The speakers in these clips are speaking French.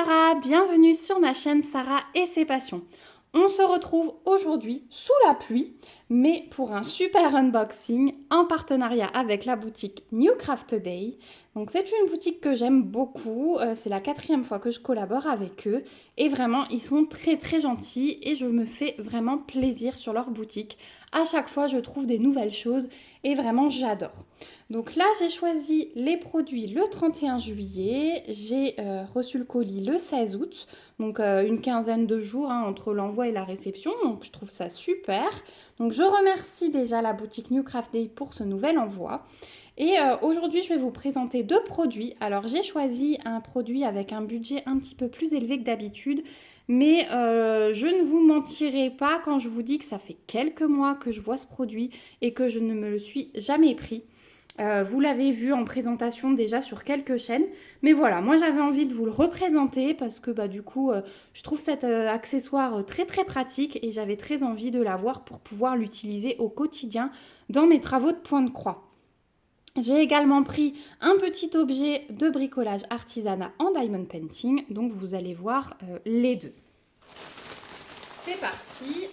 Sarah, bienvenue sur ma chaîne Sarah et ses passions. On se retrouve aujourd'hui sous la pluie, mais pour un super unboxing en partenariat avec la boutique New Craft Day. Donc c'est une boutique que j'aime beaucoup, c'est la 4e fois que je collabore avec eux et vraiment ils sont très gentils et je me fais vraiment plaisir sur leur boutique. À chaque fois je trouve des nouvelles choses et vraiment j'adore. Donc là j'ai choisi les produits le 31 juillet, j'ai reçu le colis le 16 août, donc une quinzaine de jours entre l'envoi et la réception, donc je trouve ça super. Donc je remercie déjà la boutique New Craft Day pour ce nouvel envoi. Et aujourd'hui, je vais vous présenter 2 produits. Alors, j'ai choisi un produit avec un budget un petit peu plus élevé que d'habitude. Mais je ne vous mentirai pas quand je vous dis que ça fait quelques mois que je vois ce produit et que je ne me le suis jamais pris. Vous l'avez vu en présentation déjà sur quelques chaînes. Mais voilà, moi j'avais envie de vous le représenter parce que du coup, je trouve cet accessoire très pratique et j'avais très envie de l'avoir pour pouvoir l'utiliser au quotidien dans mes travaux de point de croix. J'ai également pris un petit objet de bricolage artisanat en diamond painting, donc vous allez voir les deux. C'est parti.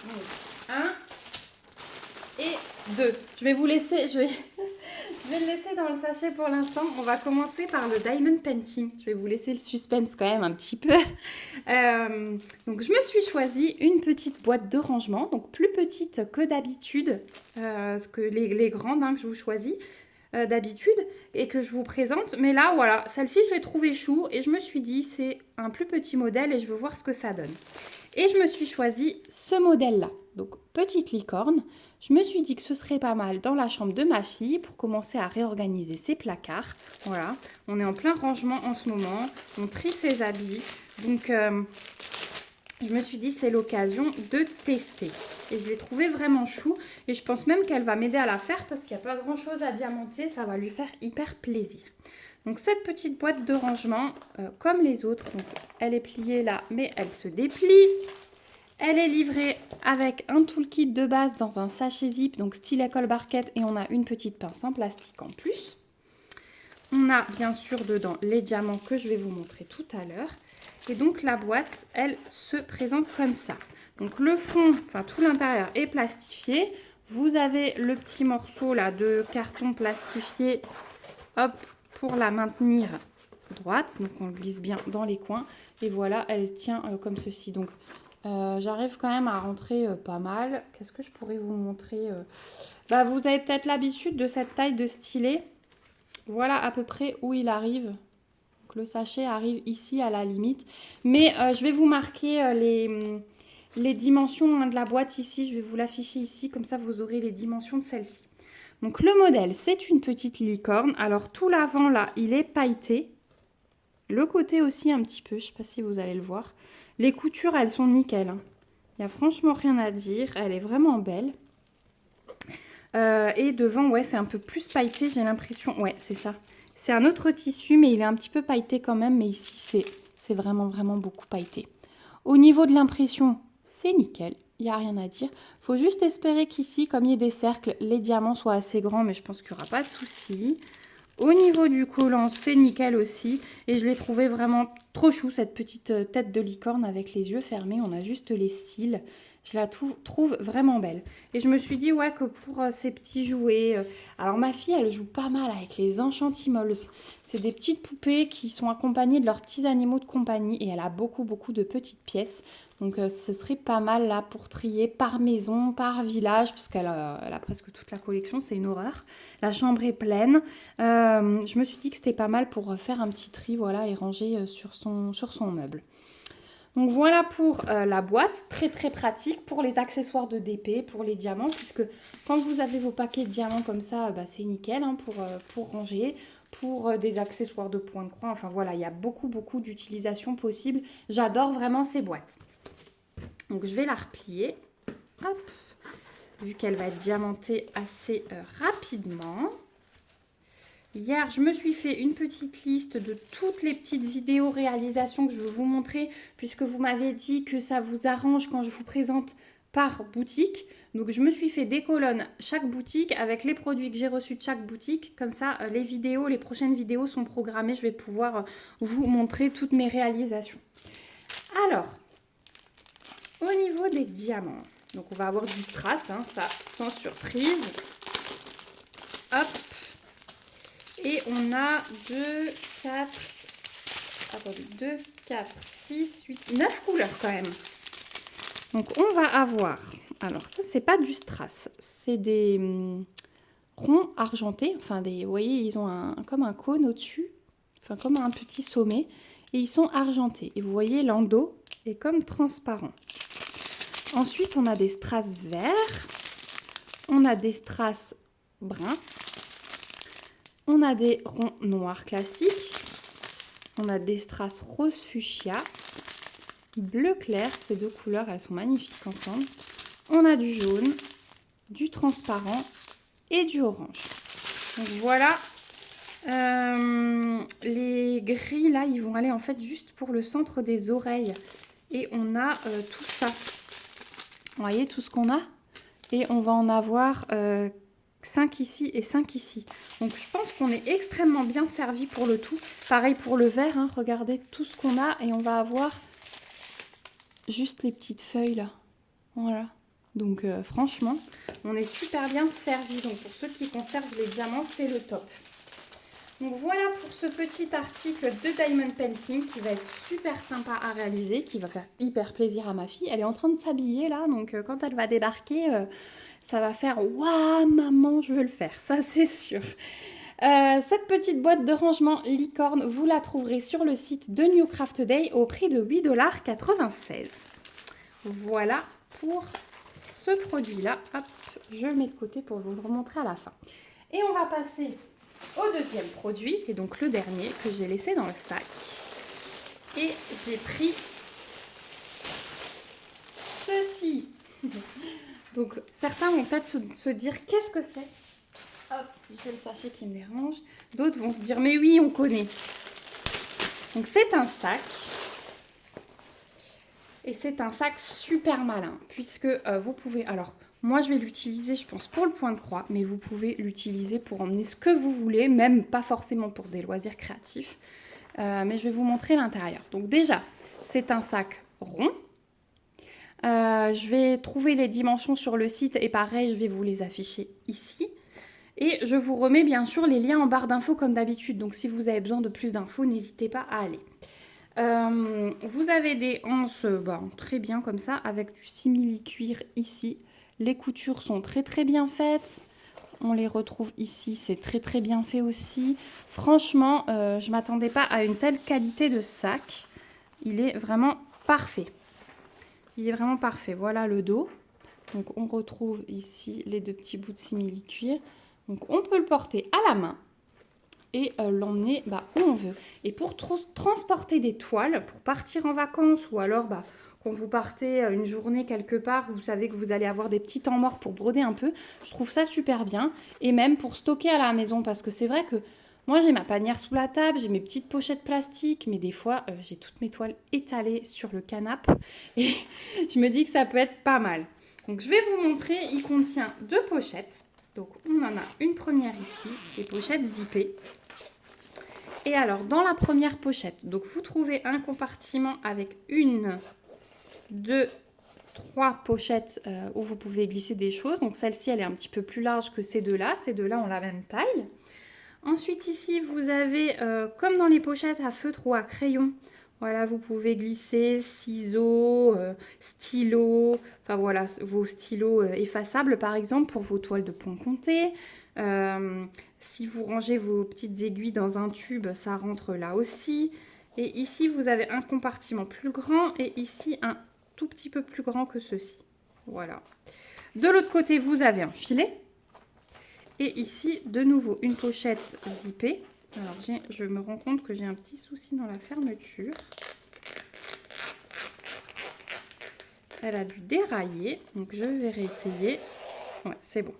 Donc, 1 et 2. Je vais vous laisser, je vais le laisser dans le sachet pour l'instant. On va commencer par le diamond painting. Je vais vous laisser le suspense quand même un petit peu. Donc je me suis choisi une petite boîte de rangement, donc plus petite que d'habitude, que les grandes que je vous choisis d'habitude et que je vous présente. Mais là, voilà, celle-ci je l'ai trouvée chou et je me suis dit c'est un plus petit modèle et je veux voir ce que ça donne. Et je me suis choisi ce modèle-là, donc petite licorne. Je me suis dit que ce serait pas mal dans la chambre de ma fille pour commencer à réorganiser ses placards. Voilà, on est en plein rangement en ce moment, on trie ses habits. Donc, je me suis dit c'est l'occasion de tester. Et je l'ai trouvée vraiment chou. Et je pense même qu'elle va m'aider à la faire parce qu'il n'y a pas grand chose à diamanter. Ça va lui faire hyper plaisir. Donc cette petite boîte de rangement, comme les autres, donc, elle est pliée là, mais elle se déplie. Elle est livrée avec un toolkit de base dans un sachet zip, donc style école barquette, et on a une petite pince en plastique en plus. On a bien sûr dedans les diamants que je vais vous montrer tout à l'heure. Et donc la boîte, elle se présente comme ça. Donc le fond, enfin tout l'intérieur est plastifié. Vous avez le petit morceau là de carton plastifié, hop, pour la maintenir droite. Donc on le glisse bien dans les coins. Et voilà, elle tient comme ceci. Donc j'arrive quand même à rentrer pas mal. Qu'est-ce que je pourrais vous montrer vous avez peut-être l'habitude de cette taille de stylet. Voilà à peu près où il arrive. Donc, le sachet arrive ici à la limite. Mais je vais vous marquer les dimensions de la boîte ici. Je vais vous l'afficher ici. Comme ça, vous aurez les dimensions de celle-ci. Donc le modèle, c'est une petite licorne. Alors tout l'avant là, il est pailleté. Le côté aussi un petit peu. Je ne sais pas si vous allez le voir. Les coutures, elles sont nickel. Il n'y a franchement rien à dire. Elle est vraiment belle. Et devant, ouais, c'est un peu plus pailleté, j'ai l'impression. Ouais, c'est ça. C'est un autre tissu, mais il est un petit peu pailleté quand même. Mais ici, c'est vraiment beaucoup pailleté. Au niveau de l'impression, c'est nickel. Il n'y a rien à dire. Il faut juste espérer qu'ici, comme il y a des cercles, les diamants soient assez grands. Mais je pense qu'il n'y aura pas de souci. Au niveau du collant, c'est nickel aussi. Et je l'ai trouvé vraiment trop chou, cette petite tête de licorne avec les yeux fermés. On a juste les cils. Je la trouve vraiment belle. Et je me suis dit, ouais, que pour ces petits jouets... alors, ma fille, elle joue pas mal avec les Enchantimals. C'est des petites poupées qui sont accompagnées de leurs petits animaux de compagnie. Et elle a beaucoup de petites pièces. Donc, ce serait pas mal, là, pour trier par maison, par village. Puisqu'elle elle a presque toute la collection. C'est une horreur. La chambre est pleine. Je me suis dit que c'était pas mal pour faire un petit tri, voilà, et ranger sur son meuble. Donc voilà pour la boîte, très pratique pour les accessoires de DP, pour les diamants, puisque quand vous avez vos paquets de diamants comme ça, c'est nickel pour ranger, pour des accessoires de point de croix. Enfin voilà, il y a beaucoup d'utilisations possibles. J'adore vraiment ces boîtes. Donc je vais la replier, hop, vu qu'elle va être diamantée assez rapidement. Hier, je me suis fait une petite liste de toutes les petites vidéos réalisations que je veux vous montrer, puisque vous m'avez dit que ça vous arrange quand je vous présente par boutique. Donc je me suis fait des colonnes chaque boutique avec les produits que j'ai reçus de chaque boutique. Comme ça, les prochaines vidéos sont programmées. Je vais pouvoir vous montrer toutes mes réalisations. Alors, au niveau des diamants, donc on va avoir du strass, hein, ça sans surprise. Hop. Et on a 2, 4, 6, 8, 9 couleurs quand même. Donc on va avoir, alors ça c'est pas du strass, c'est des ronds argentés, enfin vous voyez ils ont comme un cône au-dessus, enfin comme un petit sommet, et ils sont argentés. Et vous voyez l'endos est comme transparent. Ensuite on a des strass verts, on a des strass bruns, on a des ronds noirs classiques, on a des strass rose fuchsia, bleu clair, ces deux couleurs, elles sont magnifiques ensemble. On a du jaune, du transparent et du orange. Donc voilà, les gris là, ils vont aller en fait juste pour le centre des oreilles. Et on a tout ça. Vous voyez tout ce qu'on a? Et on va en avoir 5 ici et 5 ici. Donc je pense qu'on est extrêmement bien servi pour le tout. Pareil pour le vert, hein, regardez tout ce qu'on a et on va avoir juste les petites feuilles là. Voilà. Donc franchement, on est super bien servi. Donc pour ceux qui conservent les diamants, c'est le top. Donc voilà pour ce petit article de Diamond Painting qui va être super sympa à réaliser, qui va faire hyper plaisir à ma fille. Elle est en train de s'habiller là, donc quand elle va débarquer, ça va faire « Waouh, maman, je veux le faire », ça c'est sûr. Cette petite boîte de rangement licorne, vous la trouverez sur le site de New Craft Day au prix de 8,96 $. Voilà pour ce produit-là. Hop, je le mets de côté pour vous le remontrer à la fin. Et on va passer au deuxième produit, et donc le dernier que j'ai laissé dans le sac. Et j'ai pris ceci. Donc certains vont peut-être se dire qu'est-ce que c'est. Hop, j'ai le sachet qui me dérange. D'autres vont se dire mais oui, on connaît. Donc c'est un sac. Et c'est un sac super malin puisque vous pouvez... Alors moi je vais l'utiliser je pense pour le point de croix, mais vous pouvez l'utiliser pour emmener ce que vous voulez, même pas forcément pour des loisirs créatifs. Mais je vais vous montrer l'intérieur. Donc déjà, c'est un sac rond. Je vais trouver les dimensions sur le site et pareil, je vais vous les afficher ici. Et je vous remets bien sûr les liens en barre d'infos comme d'habitude. Donc si vous avez besoin de plus d'infos, n'hésitez pas à aller. Vous avez des anses très bien comme ça avec du simili-cuir ici. Les coutures sont très très bien faites. On les retrouve ici, c'est très très bien fait aussi. Franchement, je ne m'attendais pas à une telle qualité de sac. Il est vraiment parfait. Il est vraiment parfait. Voilà le dos. Donc on retrouve ici les deux petits bouts de simili-cuir. Donc on peut le porter à la main et l'emmener où on veut. Et pour transporter des toiles, pour partir en vacances ou alors quand vous partez une journée quelque part, vous savez que vous allez avoir des petits temps morts pour broder un peu, je trouve ça super bien. Et même pour stocker à la maison, parce que c'est vrai que moi j'ai ma panière sous la table, j'ai mes petites pochettes plastiques, mais des fois j'ai toutes mes toiles étalées sur le canapé et je me dis que ça peut être pas mal. Donc je vais vous montrer, il contient 2 pochettes. Donc on en a une première ici, les pochettes zippées. Et alors dans la première pochette, donc vous trouvez un compartiment avec 1, 2, 3 pochettes où vous pouvez glisser des choses. Donc celle-ci elle est un petit peu plus large que ces deux-là. Ces deux-là ont la même taille. Ensuite ici vous avez comme dans les pochettes à feutre ou à crayon. Voilà, vous pouvez glisser ciseaux, stylos, enfin voilà, vos stylos effaçables par exemple pour vos toiles de point comté. Si vous rangez vos petites aiguilles dans un tube, ça rentre là aussi. Et ici, vous avez un compartiment plus grand et ici un tout petit peu plus grand que ceci. Voilà. De l'autre côté, vous avez un filet. Et ici, de nouveau, une pochette zippée. Alors, je me rends compte que j'ai un petit souci dans la fermeture. Elle a dû dérailler, donc je vais réessayer. Ouais, c'est bon.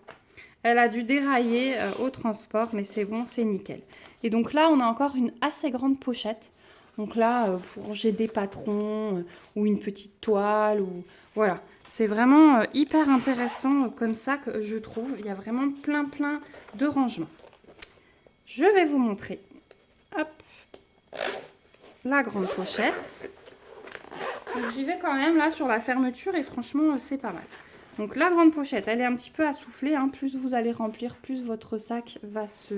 Elle a dû dérailler au transport, mais c'est bon, c'est nickel. Et donc là, on a encore une assez grande pochette. Donc là, pour ranger des patrons ou une petite toile, ou voilà. C'est vraiment hyper intéressant comme ça que je trouve. Il y a vraiment plein de rangements. Je vais vous montrer, hop, la grande pochette. J'y vais quand même là sur la fermeture et franchement, c'est pas mal. Donc la grande pochette, elle est un petit peu assoufflée, hein. Plus vous allez remplir, plus votre sac va se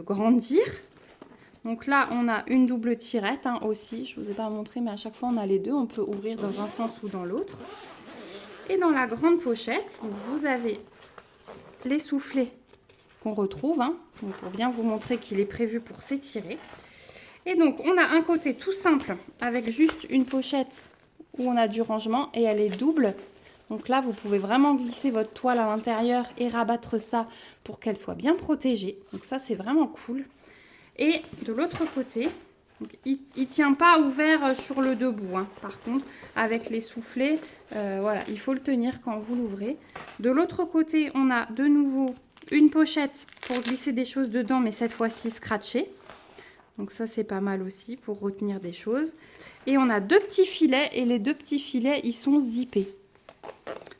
grandir. Donc là, on a une double tirette hein, aussi. Je ne vous ai pas montré, mais à chaque fois, on a les deux. On peut ouvrir dans un sens ou dans l'autre. Et dans la grande pochette, vous avez les soufflets qu'on retrouve. Hein, donc pour bien vous montrer qu'il est prévu pour s'étirer. Et donc, on a un côté tout simple avec juste une pochette où on a du rangement et elle est double. Donc là, vous pouvez vraiment glisser votre toile à l'intérieur et rabattre ça pour qu'elle soit bien protégée. Donc ça, c'est vraiment cool. Et de l'autre côté, donc, il ne tient pas ouvert sur le debout. Hein. Par contre, avec les soufflets, voilà, il faut le tenir quand vous l'ouvrez. De l'autre côté, on a de nouveau une pochette pour glisser des choses dedans, mais cette fois-ci scratchée. Donc ça, c'est pas mal aussi pour retenir des choses. Et on a deux petits filets et les deux petits filets, ils sont zippés.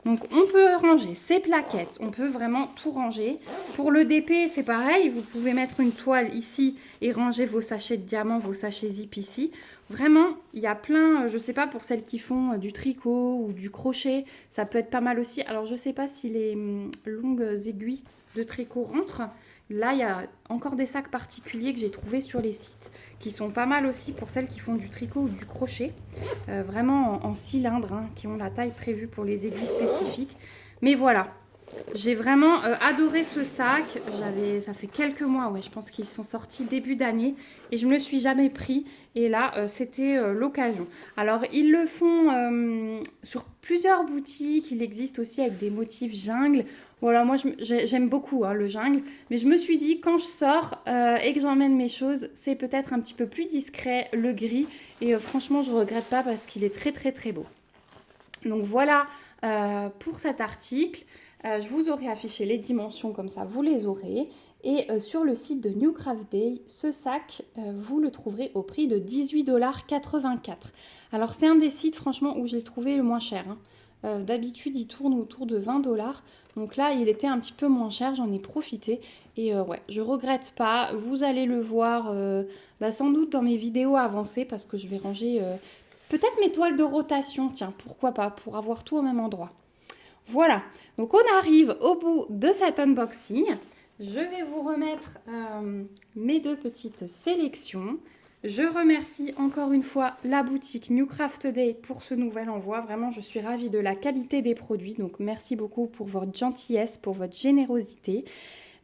Donc on peut ranger ses plaquettes, on peut vraiment tout ranger. Pour le DP, c'est pareil, vous pouvez mettre une toile ici et ranger vos sachets de diamants, vos sachets zip ici. Vraiment, il y a plein, je sais pas, pour celles qui font du tricot ou du crochet, ça peut être pas mal aussi. Alors je sais pas si les longues aiguilles de tricot rentrent. Là, il y a encore des sacs particuliers que j'ai trouvés sur les sites qui sont pas mal aussi pour celles qui font du tricot ou du crochet. Vraiment en cylindre, hein, qui ont la taille prévue pour les aiguilles spécifiques. Mais voilà, j'ai vraiment adoré ce sac. Ça fait quelques mois, ouais, je pense qu'ils sont sortis début d'année et je ne me le suis jamais pris. Et là, c'était l'occasion. Alors, ils le font sur plusieurs boutiques. Il existe aussi avec des motifs jungle. Voilà, moi j'aime beaucoup hein, le jungle, mais je me suis dit quand je sors et que j'emmène mes choses, c'est peut-être un petit peu plus discret, le gris, et franchement je regrette pas parce qu'il est très beau. Donc voilà pour cet article, je vous aurai affiché les dimensions comme ça, vous les aurez, et sur le site de New Craft Day, ce sac, vous le trouverez au prix de 18,84 $. Alors c'est un des sites franchement où j'ai trouvé le moins cher, hein. D'habitude, il tourne autour de 20 $. Donc là, il était un petit peu moins cher, j'en ai profité. Et ouais, je regrette pas. Vous allez le voir sans doute dans mes vidéos avancées parce que je vais ranger peut-être mes toiles de rotation. Tiens, pourquoi pas, pour avoir tout au même endroit. Voilà, donc on arrive au bout de cet unboxing. Je vais vous remettre mes deux petites sélections. Je remercie encore une fois la boutique New Craft Day pour ce nouvel envoi. Vraiment, je suis ravie de la qualité des produits. Donc, merci beaucoup pour votre gentillesse, pour votre générosité.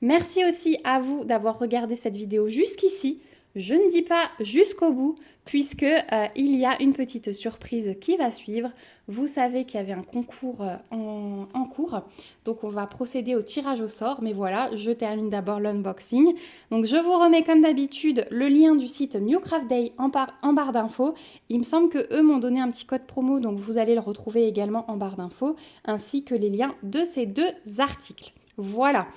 Merci aussi à vous d'avoir regardé cette vidéo jusqu'ici. Je ne dis pas jusqu'au bout, puisque il y a une petite surprise qui va suivre. Vous savez qu'il y avait un concours en cours, donc on va procéder au tirage au sort. Mais voilà, je termine d'abord l'unboxing. Donc je vous remets comme d'habitude le lien du site New Craft Day en barre d'infos. Il me semble que eux m'ont donné un petit code promo, donc vous allez le retrouver également en barre d'infos, ainsi que les liens de ces deux articles. Voilà,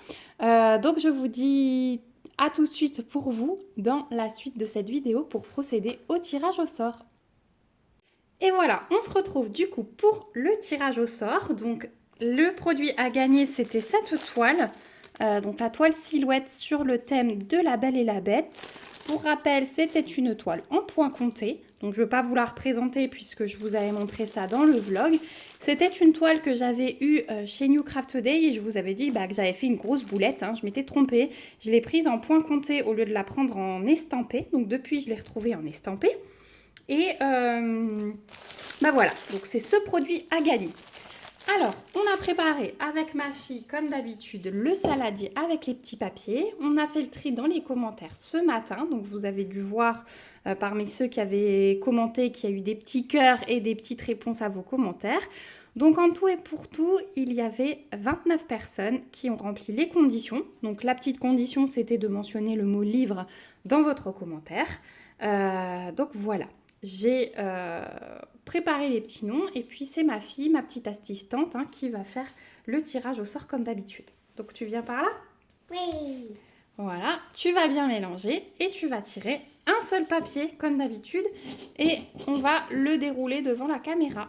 donc je vous dis à tout de suite pour vous dans la suite de cette vidéo pour procéder au tirage au sort. Et voilà, on se retrouve du coup pour le tirage au sort. Donc le produit à gagner, c'était cette toile. Donc la toile silhouette sur le thème de La Belle et la Bête. Pour rappel, c'était une toile en point compté. Donc je ne vais pas vous la représenter puisque je vous avais montré ça dans le vlog. C'était une toile que j'avais eue chez New Craft Day et je vous avais dit que j'avais fait une grosse boulette. Hein, je m'étais trompée. Je l'ai prise en point compté au lieu de la prendre en estampé. Donc depuis, je l'ai retrouvée en estampé. Et voilà, donc c'est ce produit à gagner. Alors, on a préparé avec ma fille, comme d'habitude, le saladier avec les petits papiers. On a fait le tri dans les commentaires ce matin. Donc, vous avez dû voir parmi ceux qui avaient commenté qu'il y a eu des petits cœurs et des petites réponses à vos commentaires. Donc, en tout et pour tout, il y avait 29 personnes qui ont rempli les conditions. Donc, la petite condition, c'était de mentionner le mot livre dans votre commentaire. Donc, voilà. J'ai préparé les petits noms et puis c'est ma fille, ma petite assistante, qui va faire le tirage au sort comme d'habitude. Donc tu viens par là ? Oui. Voilà, tu vas bien mélanger et tu vas tirer un seul papier comme d'habitude et on va le dérouler devant la caméra.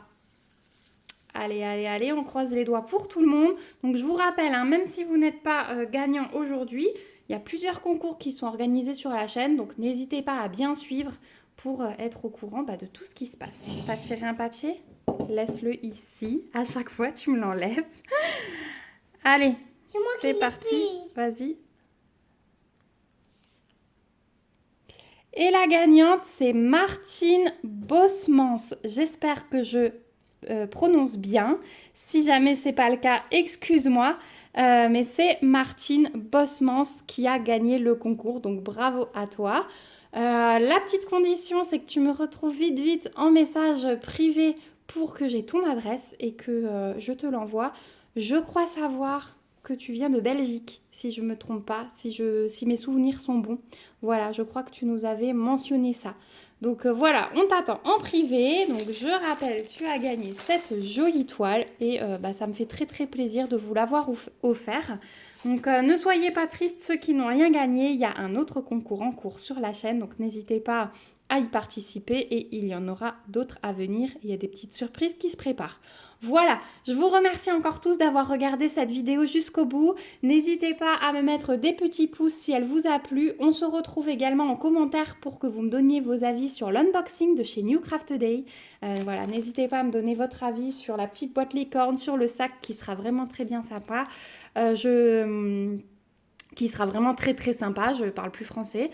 Allez, allez, allez, on croise les doigts pour tout le monde. Donc je vous rappelle, hein, même si vous n'êtes pas gagnant aujourd'hui, il y a plusieurs concours qui sont organisés sur la chaîne, donc n'hésitez pas à bien suivre pour être au courant de tout ce qui se passe. T'as tiré un papier? Laisse-le ici. À chaque fois, tu me l'enlèves. Allez, c'est parti. Vas-y. Et la gagnante, c'est Martine Bosmans. J'espère que je prononce bien. Si jamais c'est pas le cas, excuse-moi. Mais c'est Martine Bosmans qui a gagné le concours. Donc bravo à toi. La petite condition, c'est que tu me retrouves vite en message privé pour que j'ai ton adresse et que je te l'envoie. Je crois savoir que tu viens de Belgique, si je ne me trompe pas, si mes souvenirs sont bons. Voilà, je crois que tu nous avais mentionné ça. Donc voilà, on t'attend en privé. Donc je rappelle, tu as gagné cette jolie toile et ça me fait très plaisir de vous l'avoir offert. Donc ne soyez pas tristes ceux qui n'ont rien gagné. Il y a un autre concours en cours sur la chaîne, donc n'hésitez pas à y participer et il y en aura d'autres à venir. Il y a des petites surprises qui se préparent. Voilà, je vous remercie encore tous d'avoir regardé cette vidéo jusqu'au bout. N'hésitez pas à me mettre des petits pouces si elle vous a plu. On se retrouve également en commentaire pour que vous me donniez vos avis sur l'unboxing de chez New Craft Day. Voilà, n'hésitez pas à me donner votre avis sur la petite boîte licorne, sur le sac qui sera vraiment très bien sympa. Qui sera vraiment très sympa, je parle plus français.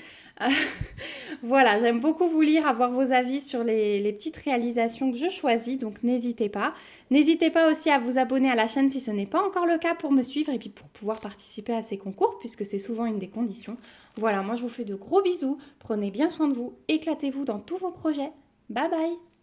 Voilà, j'aime beaucoup vous lire, avoir vos avis sur les petites réalisations que je choisis, donc n'hésitez pas. N'hésitez pas aussi à vous abonner à la chaîne si ce n'est pas encore le cas pour me suivre et puis pour pouvoir participer à ces concours puisque c'est souvent une des conditions. Voilà, moi je vous fais de gros bisous, prenez bien soin de vous, éclatez-vous dans tous vos projets. Bye bye!